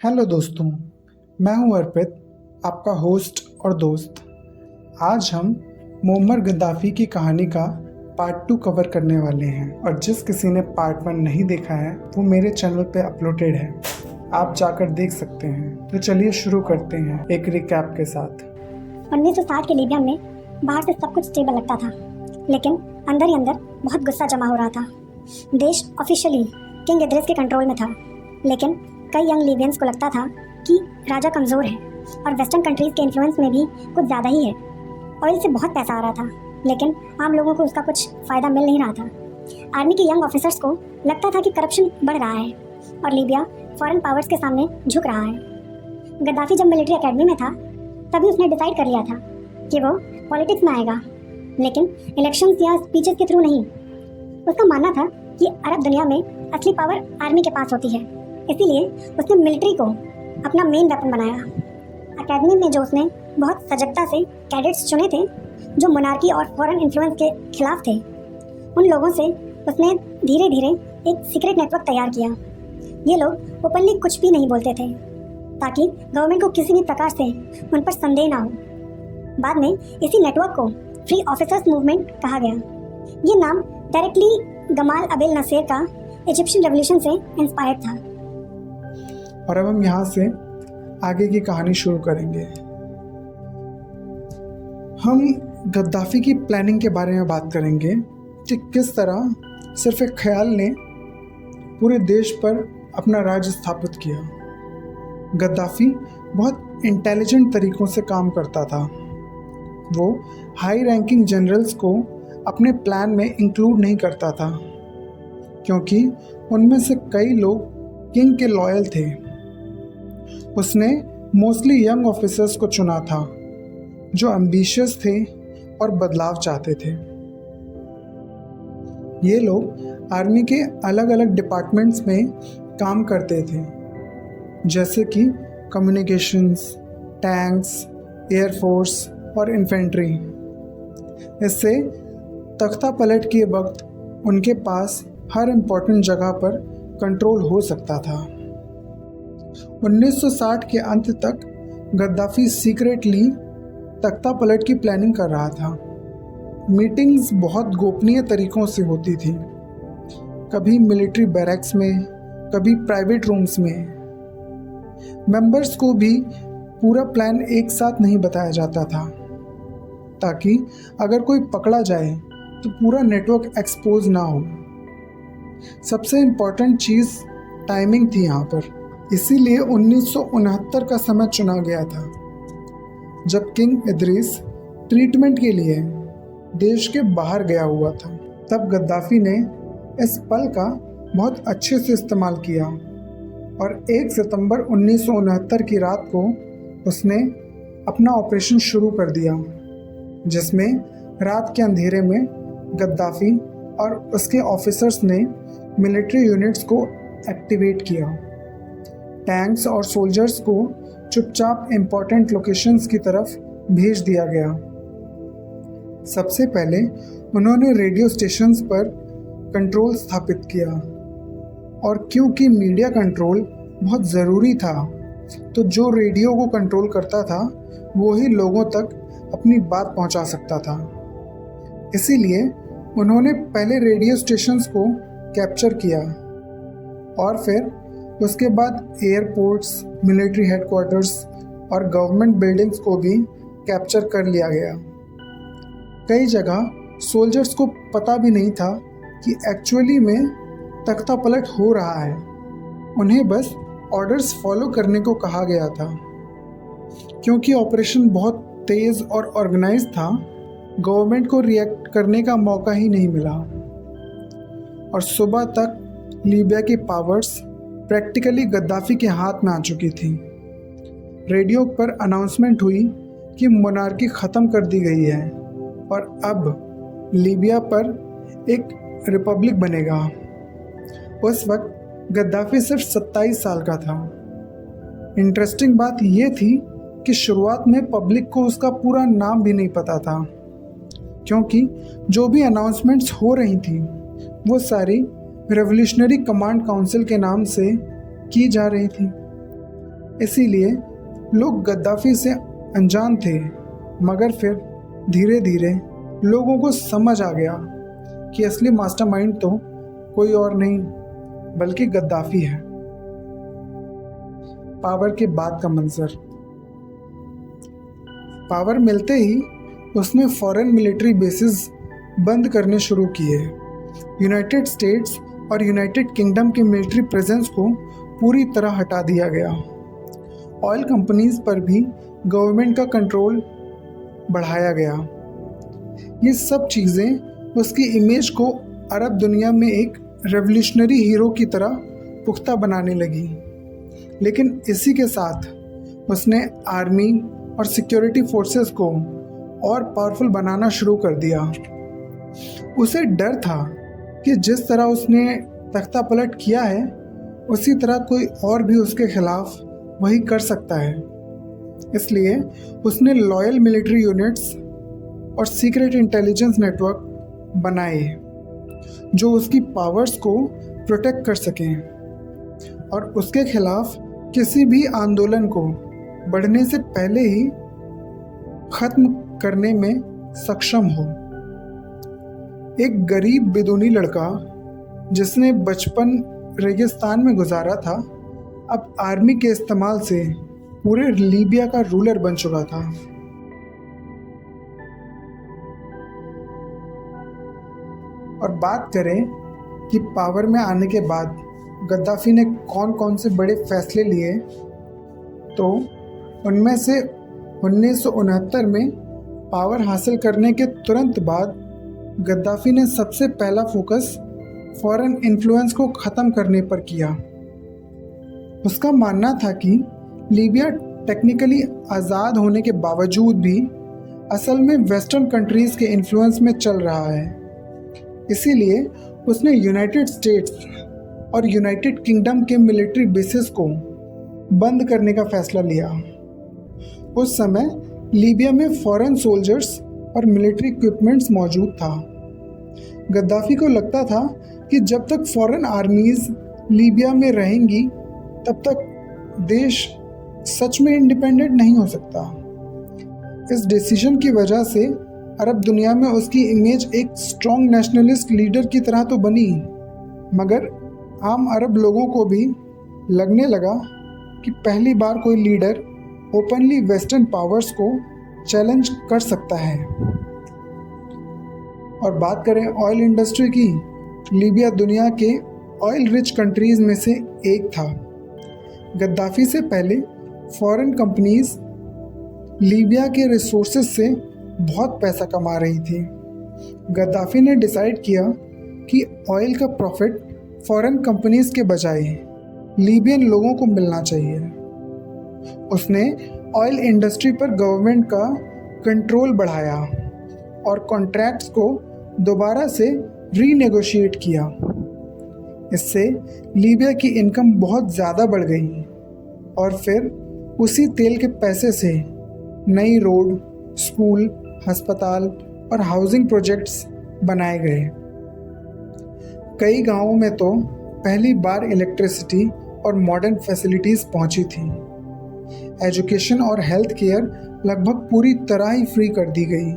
Hello दोस्तों, मैं हूं अर्पित, आपका होस्ट और दोस्त। आज हम मुअम्मर गद्दाफ़ी की कहानी का पार्ट 2 कवर करने वाले हैं और जिस किसी ने पार्ट 1 नहीं देखा है वो मेरे चैनल पे अपलोडेड है, आप जाकर देख सकते हैं। तो चलिए शुरू करते हैं एक रिकैप के साथ। 1960 के लीबिया में बाहर से सब कुछ स्टेबल लगता था, लेकिन अंदर ही अंदर बहुत गुस्सा जमा हो रहा था। देश ऑफिशियली किंग इद्रिस के कंट्रोल में था, लेकिन कई यंग लीबियंस को लगता था कि राजा कमज़ोर है और वेस्टर्न कंट्रीज़ के इन्फ्लुएंस में भी कुछ ज़्यादा ही है। ऑयल से बहुत पैसा आ रहा था, लेकिन आम लोगों को उसका कुछ फ़ायदा मिल नहीं रहा था। आर्मी के यंग ऑफिसर्स को लगता था कि करप्शन बढ़ रहा है और लीबिया फॉरेन पावर्स के सामने झुक रहा है। गद्दाफ़ी जब मिलिट्री एकेडमी में था तभी उसने डिसाइड कर लिया था कि वो पॉलिटिक्स में आएगा, लेकिन इलेक्शंस या स्पीचेस के थ्रू नहीं। उसका मानना था कि अरब दुनिया में असली पावर आर्मी के पास होती है, इसीलिए उसने मिलिट्री को अपना मेन वेपन बनाया। एकेडमी में जो उसने बहुत सजगता से कैडेट्स चुने थे जो मोनार्की और फॉरेन इन्फ्लुएंस के खिलाफ थे, उन लोगों से उसने धीरे धीरे एक सीक्रेट नेटवर्क तैयार किया। ये लोग ओपनली कुछ भी नहीं बोलते थे ताकि गवर्नमेंट को किसी भी प्रकार से उन पर संदेह ना हो। बाद में इसी नेटवर्क को फ्री ऑफिसर्स मूवमेंट कहा गया। ये नाम डायरेक्टली गमाल अबेल नसेर का इजिप्शियन रेवोल्यूशन से इंस्पायर्ड था। और अब हम यहाँ से आगे की कहानी शुरू करेंगे। हम गद्दाफ़ी की प्लानिंग के बारे में बात करेंगे कि किस तरह सिर्फ एक ख्याल ने पूरे देश पर अपना राज स्थापित किया। गद्दाफ़ी बहुत इंटेलिजेंट तरीक़ों से काम करता था। वो हाई रैंकिंग जनरल्स को अपने प्लान में इंक्लूड नहीं करता था, क्योंकि उनमें से कई लोग किंग के लॉयल थे। उसने मोस्टली यंग ऑफिसर्स को चुना था जो एम्बिशियस थे और बदलाव चाहते थे। ये लोग आर्मी के अलग अलग डिपार्टमेंट्स में काम करते थे, जैसे कि कम्युनिकेशंस, टैंक्स, एयरफोर्स और इन्फेंट्री। इससे तख्ता पलट के वक्त उनके पास हर इम्पोर्टेंट जगह पर कंट्रोल हो सकता था। 1960 के अंत तक गद्दाफ़ी सीक्रेटली तख्ता पलट की प्लानिंग कर रहा था। मीटिंग्स बहुत गोपनीय तरीक़ों से होती थी, कभी मिलिट्री बैरक्स में, कभी प्राइवेट रूम्स में। मेंबर्स को भी पूरा प्लान एक साथ नहीं बताया जाता था, ताकि अगर कोई पकड़ा जाए तो पूरा नेटवर्क एक्सपोज ना हो। सबसे इम्पॉर्टेंट चीज़ टाइमिंग थी यहाँ पर, इसीलिए 1969 का समय चुना गया था, जब किंग इद्रिस ट्रीटमेंट के लिए देश के बाहर गया हुआ था। तब गद्दाफ़ी ने इस पल का बहुत अच्छे से इस्तेमाल किया और 1 सितंबर 1969 की रात को उसने अपना ऑपरेशन शुरू कर दिया, जिसमें रात के अंधेरे में गद्दाफ़ी और उसके ऑफिसर्स ने मिलिट्री यूनिट्स को एक्टिवेट किया। टैंक्स और सोल्जर्स को चुपचाप इम्पोर्टेंट लोकेशंस की तरफ भेज दिया गया। सबसे पहले उन्होंने रेडियो स्टेशंस पर कंट्रोल स्थापित किया, और क्योंकि मीडिया कंट्रोल बहुत ज़रूरी था, तो जो रेडियो को कंट्रोल करता था वो ही लोगों तक अपनी बात पहुंचा सकता था। इसीलिए उन्होंने पहले रेडियो स्टेशंस को कैप्चर किया और फिर उसके बाद एयरपोर्ट्स, मिलिट्री हेडक्वार्टर्स और गवर्नमेंट बिल्डिंग्स को भी कैप्चर कर लिया गया। कई जगह सोल्जर्स को पता भी नहीं था कि एक्चुअली में तख्ता पलट हो रहा है, उन्हें बस ऑर्डर्स फॉलो करने को कहा गया था। क्योंकि ऑपरेशन बहुत तेज़ और ऑर्गेनाइज था, गवर्नमेंट को रिएक्ट करने का मौका ही नहीं मिला और सुबह तक लीबिया की पावर्स प्रैक्टिकली गद्दाफ़ी के हाथ में आ चुकी थी। रेडियो पर अनाउंसमेंट हुई कि मोनार्की ख़त्म कर दी गई है और अब लीबिया पर एक रिपब्लिक बनेगा। उस वक्त गद्दाफ़ी सिर्फ 27 साल का था। इंटरेस्टिंग बात यह थी कि शुरुआत में पब्लिक को उसका पूरा नाम भी नहीं पता था, क्योंकि जो भी अनाउंसमेंट्स हो रही थी वो सारी रेवोल्यूशनरी कमांड काउंसिल के नाम से की जा रही थी। इसीलिए लोग गद्दाफी से अनजान थे, मगर फिर धीरे धीरे लोगों को समझ आ गया कि असली मास्टरमाइंड तो कोई और नहीं बल्कि गद्दाफी है। पावर के बाद का मंजर। पावर मिलते ही उसने फॉरेन मिलिट्री बेसिस बंद करने शुरू किए। यूनाइटेड स्टेट्स और यूनाइटेड किंगडम के मिलिट्री प्रेजेंस को पूरी तरह हटा दिया गया। ऑयल कंपनीज पर भी गवर्नमेंट का कंट्रोल बढ़ाया गया। ये सब चीज़ें उसकी इमेज को अरब दुनिया में एक रेवोल्यूशनरी हीरो की तरह पुख्ता बनाने लगी। लेकिन इसी के साथ उसने आर्मी और सिक्योरिटी फोर्सेस को और पावरफुल बनाना शुरू कर दिया। उसे डर था कि जिस तरह उसने तख्ता पलट किया है उसी तरह कोई और भी उसके खिलाफ वही कर सकता है। इसलिए उसने लॉयल मिलिट्री यूनिट्स और सीक्रेट इंटेलिजेंस नेटवर्क बनाए जो उसकी पावर्स को प्रोटेक्ट कर सकें और उसके खिलाफ किसी भी आंदोलन को बढ़ने से पहले ही खत्म करने में सक्षम हो। एक गरीब बेदूनी लड़का जिसने बचपन रेगिस्तान में गुजारा था, अब आर्मी के इस्तेमाल से पूरे लीबिया का रूलर बन चुका था। और बात करें कि पावर में आने के बाद गद्दाफी ने कौन कौन से बड़े फैसले लिए, तो उनमें से 1969 में पावर हासिल करने के तुरंत बाद गद्दाफी ने सबसे पहला फोकस फॉरेन इन्फ्लुएंस को ख़त्म करने पर किया। उसका मानना था कि लीबिया टेक्निकली आज़ाद होने के बावजूद भी असल में वेस्टर्न कंट्रीज़ के इन्फ्लुएंस में चल रहा है। इसीलिए उसने यूनाइटेड स्टेट्स और यूनाइटेड किंगडम के मिलिट्री बेसिस को बंद करने का फैसला लिया। उस समय लीबिया में फॉरेन सोल्जर्स और मिलिट्री इक्विपमेंट्स मौजूद था। गद्दाफी को लगता था कि जब तक फॉरेन आर्मीज़ लीबिया में रहेंगी तब तक देश सच में इंडिपेंडेंट नहीं हो सकता। इस डिसीजन की वजह से अरब दुनिया में उसकी इमेज एक स्ट्रॉन्ग नेशनलिस्ट लीडर की तरह तो बनी, मगर आम अरब लोगों को भी लगने लगा कि पहली बार कोई लीडर ओपनली वेस्टर्न पावर्स को चैलेंज कर सकता है। और बात करें ऑयल इंडस्ट्री की, लीबिया दुनिया के ऑयल रिच कंट्रीज़ में से एक था। गद्दाफी से पहले फॉरेन कंपनीज लीबिया के रिसोर्सेज से बहुत पैसा कमा रही थी। गद्दाफी ने डिसाइड किया कि ऑयल का प्रॉफिट फॉरेन कंपनीज के बजाय लीबियन लोगों को मिलना चाहिए। उसने ऑयल इंडस्ट्री पर गवर्नमेंट का कंट्रोल बढ़ाया और कॉन्ट्रैक्ट्स को दोबारा से रीनेगोशिएट किया। इससे लीबिया की इनकम बहुत ज़्यादा बढ़ गई और फिर उसी तेल के पैसे से नई रोड, स्कूल, अस्पताल और हाउसिंग प्रोजेक्ट्स बनाए गए। कई गांवों में तो पहली बार इलेक्ट्रिसिटी और मॉडर्न फैसिलिटीज़ पहुंची थी। एजुकेशन और हेल्थ केयर लगभग पूरी तरह ही फ्री कर दी गई।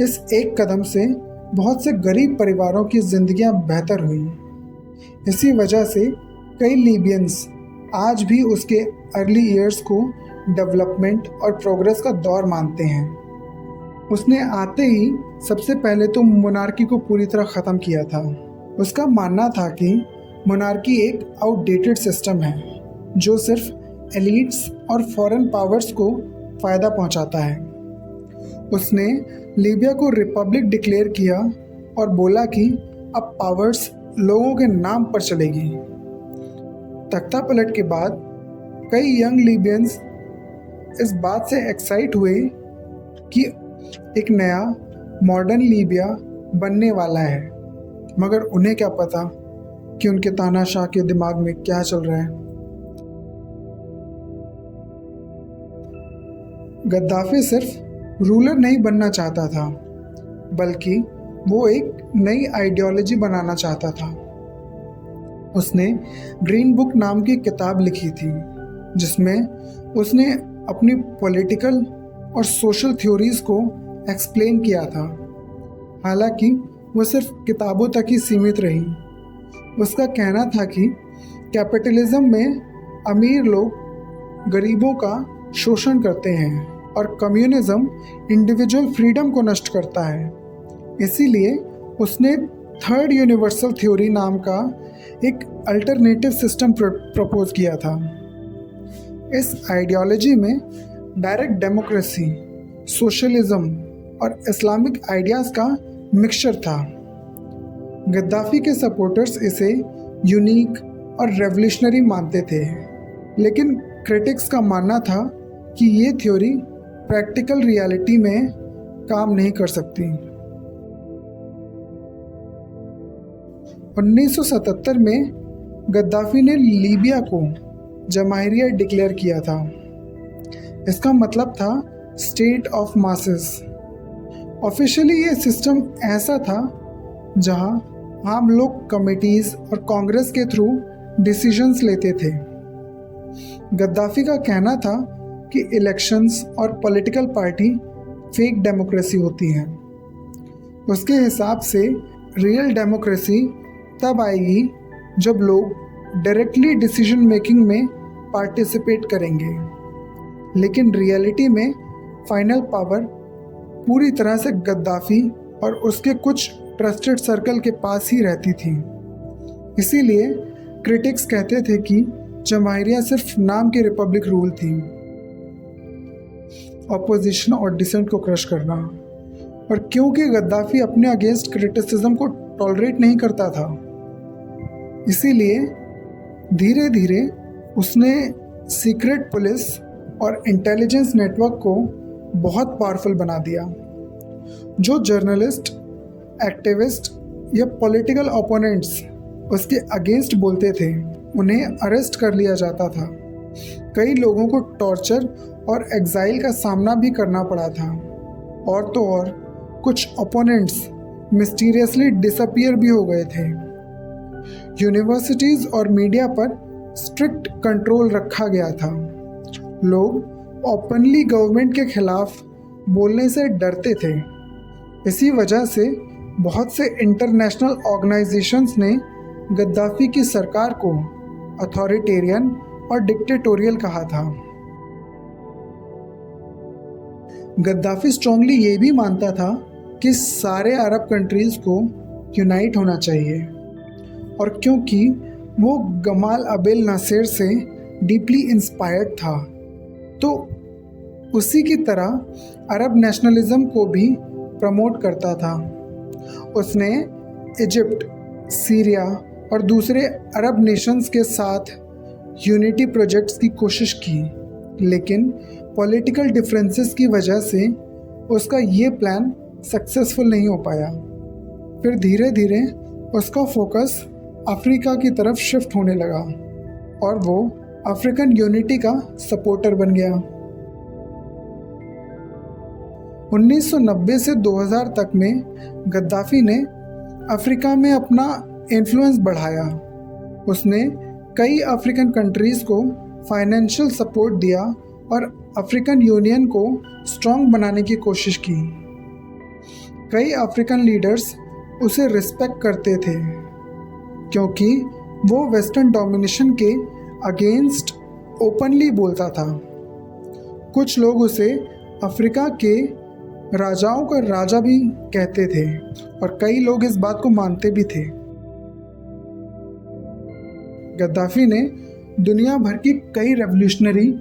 इस एक कदम से बहुत से गरीब परिवारों की जिंदगियां बेहतर हुई। इसी वजह से कई लीबियंस आज भी उसके अर्ली ईयर्स को डेवलपमेंट और प्रोग्रेस का दौर मानते हैं। उसने आते ही सबसे पहले तो मोनार्की को पूरी तरह ख़त्म किया था। उसका मानना था कि मोनार्की एक आउटडेटेड सिस्टम है जो सिर्फ एलीट्स और फॉरेन पावर्स को फ़ायदा पहुंचाता है। उसने लीबिया को रिपब्लिक डिक्लेयर किया और बोला कि अब पावर्स लोगों के नाम पर चलेगी। तख्ता पलट के बाद कई यंग लीबियंस इस बात से एक्साइट हुए कि एक नया मॉडर्न लीबिया बनने वाला है, मगर उन्हें क्या पता कि उनके तानाशाह के दिमाग में क्या चल रहा है। गद्दाफी सिर्फ रूलर नहीं बनना चाहता था, बल्कि वो एक नई आइडियोलॉजी बनाना चाहता था। उसने ग्रीन बुक नाम की किताब लिखी थी जिसमें उसने अपनी पॉलिटिकल और सोशल थ्योरीज को एक्सप्लेन किया था। हालांकि वो सिर्फ किताबों तक ही सीमित रही। उसका कहना था कि कैपिटलिज्म में अमीर लोग गरीबों का शोषण करते हैं और कम्युनिज्म इंडिविजुअल फ्रीडम को नष्ट करता है। इसीलिए उसने थर्ड यूनिवर्सल थ्योरी नाम का एक अल्टरनेटिव सिस्टम प्रपोज किया था। इस आइडियोलॉजी में डायरेक्ट डेमोक्रेसी, सोशलिज्म और इस्लामिक आइडियाज़ का मिक्सचर था। गद्दाफी के सपोर्टर्स इसे यूनिक और रेवोल्यूशनरी मानते थे, लेकिन क्रिटिक्स का मानना था कि ये थ्योरी प्रैक्टिकल रियलिटी में काम नहीं कर सकती। 1977 में गद्दाफी ने लीबिया को जमाहिरिया डिक्लेयर किया था। इसका मतलब था स्टेट ऑफ मासेस। ऑफिशियली ये सिस्टम ऐसा था जहां आम लोग कमिटीज़ और कांग्रेस के थ्रू डिसीजंस लेते थे। गद्दाफी का कहना था कि इलेक्शंस और पॉलिटिकल पार्टी फेक डेमोक्रेसी होती हैं। उसके हिसाब से रियल डेमोक्रेसी तब आएगी जब लोग डायरेक्टली डिसीजन मेकिंग में पार्टिसिपेट करेंगे, लेकिन रियलिटी में फाइनल पावर पूरी तरह से गद्दाफी और उसके कुछ ट्रस्टेड सर्कल के पास ही रहती थी। इसीलिए क्रिटिक्स कहते थे कि जमाहिरिया सिर्फ नाम की रिपब्लिक रूल थी। ऑपोजिशन और डिसेंट को क्रश करना, और क्योंकि गद्दाफी अपने अगेंस्ट क्रिटिसिज्म को टॉलरेट नहीं करता था, इसीलिए धीरे धीरे उसने सीक्रेट पुलिस और इंटेलिजेंस नेटवर्क को बहुत पावरफुल बना दिया। जो जर्नलिस्ट, एक्टिविस्ट या पॉलिटिकल ओपोनेंट्स उसके अगेंस्ट बोलते थे, उन्हें अरेस्ट कर लिया जाता था। कई लोगों को टॉर्चर और एग्जाइल का सामना भी करना पड़ा था। और तो और कुछ ओपोनेंट्स मिस्टीरियसली डिसअपीयर भी हो गए थे। यूनिवर्सिटीज़ और मीडिया पर स्ट्रिक्ट कंट्रोल रखा गया था। लोग ओपनली गवर्नमेंट के खिलाफ बोलने से डरते थे। इसी वजह से बहुत से इंटरनेशनल ऑर्गेनाइजेशंस ने गद्दाफी की सरकार को अथॉरिटेरियन और डिक्टेटोरियल कहा था। गद्दाफी स्ट्रांगली ये भी मानता था कि सारे अरब कंट्रीज़ को यूनाइट होना चाहिए, और क्योंकि वो गमाल अबेल नासिर से डीपली इंस्पायर्ड था, तो उसी की तरह अरब नेशनलिज्म को भी प्रमोट करता था। उसने इजिप्ट, सीरिया और दूसरे अरब नेशंस के साथ यूनिटी प्रोजेक्ट्स की कोशिश की, लेकिन पॉलिटिकल डिफरेंसेस की वजह से उसका ये प्लान सक्सेसफुल नहीं हो पाया। फिर धीरे धीरे उसका फोकस अफ्रीका की तरफ शिफ्ट होने लगा और वो अफ्रीकन यूनिटी का सपोर्टर बन गया। 1990 से 2000 तक में गद्दाफी ने अफ्रीका में अपना इन्फ्लुएंस बढ़ाया। उसने कई अफ्रीकन कंट्रीज़ को फाइनेंशियल सपोर्ट दिया और अफ्रीकन यूनियन को स्ट्रॉन्ग बनाने की कोशिश की। कई अफ्रीकन लीडर्स उसे रिस्पेक्ट करते थे क्योंकि वो वेस्टर्न डोमिनेशन के अगेंस्ट ओपनली बोलता था। कुछ लोग उसे अफ्रीका के राजाओं का राजा भी कहते थे और कई लोग इस बात को मानते भी थे। गद्दाफी ने दुनिया भर की कई रेवोल्यूशनरी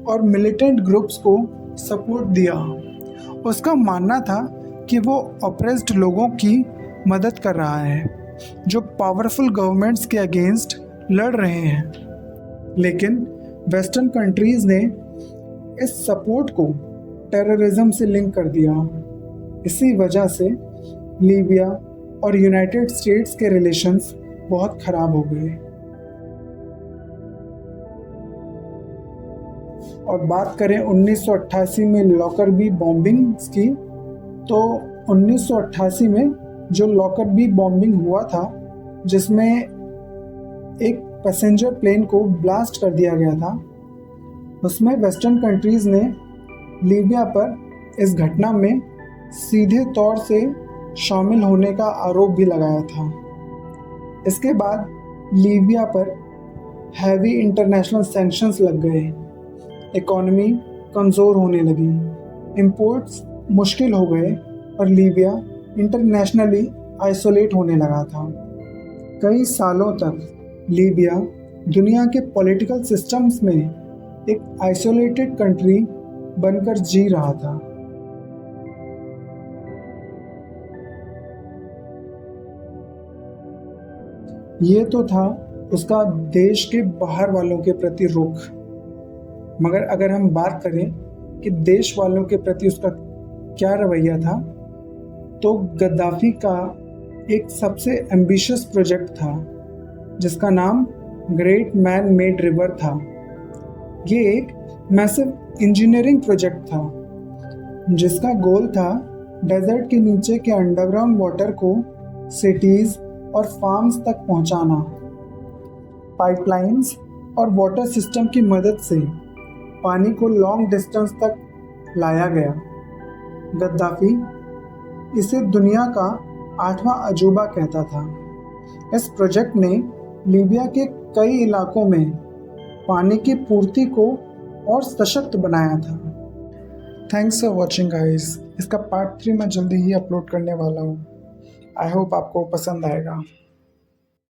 और मिलिटेंट ग्रुप्स को सपोर्ट दिया। उसका मानना था कि वो ऑप्रेस्ड लोगों की मदद कर रहा है जो पावरफुल गवर्नमेंट्स के अगेंस्ट लड़ रहे हैं, लेकिन वेस्टर्न कंट्रीज़ ने इस सपोर्ट को टेररिज्म से लिंक कर दिया। इसी वजह से लीबिया और यूनाइटेड स्टेट्स के रिलेशंस बहुत ख़राब हो गए। और बात करें 1988 में लॉकरबी बॉम्बिंग्स की, तो 1988 में जो लॉकरबी बॉम्बिंग हुआ था जिसमें एक पैसेंजर प्लेन को ब्लास्ट कर दिया गया था, उसमें वेस्टर्न कंट्रीज़ ने लीबिया पर इस घटना में सीधे तौर से शामिल होने का आरोप भी लगाया था। इसके बाद लीबिया पर हैवी इंटरनेशनल सैंक्शंस लग गए, इकॉनमी कमज़ोर होने लगी, इंपोर्ट्स मुश्किल हो गए और लीबिया इंटरनेशनली आइसोलेट होने लगा था। कई सालों तक लीबिया दुनिया के पॉलिटिकल सिस्टम्स में एक आइसोलेटेड कंट्री बनकर जी रहा था। ये तो था उसका देश के बाहर वालों के प्रति रुख, मगर अगर हम बात करें कि देश वालों के प्रति उसका क्या रवैया था, तो गद्दाफी का एक सबसे एम्बिशियस प्रोजेक्ट था जिसका नाम ग्रेट मैन मेड रिवर था। ये एक मैसिव इंजीनियरिंग प्रोजेक्ट था जिसका गोल था डेजर्ट के नीचे के अंडरग्राउंड वाटर को सिटीज़ और फार्म्स तक पहुंचाना। पाइपलाइंस और वाटर सिस्टम की मदद से पानी को लॉन्ग डिस्टेंस तक लाया गया। गद्दाफी इसे दुनिया का 8वां अजूबा कहता था। इस प्रोजेक्ट ने लीबिया के कई इलाकों में पानी की पूर्ति को और सशक्त बनाया था। Thanks for watching guys. इसका पार्ट 3 मैं जल्दी ही अपलोड करने वाला हूँ। आई होप आपको पसंद आएगा।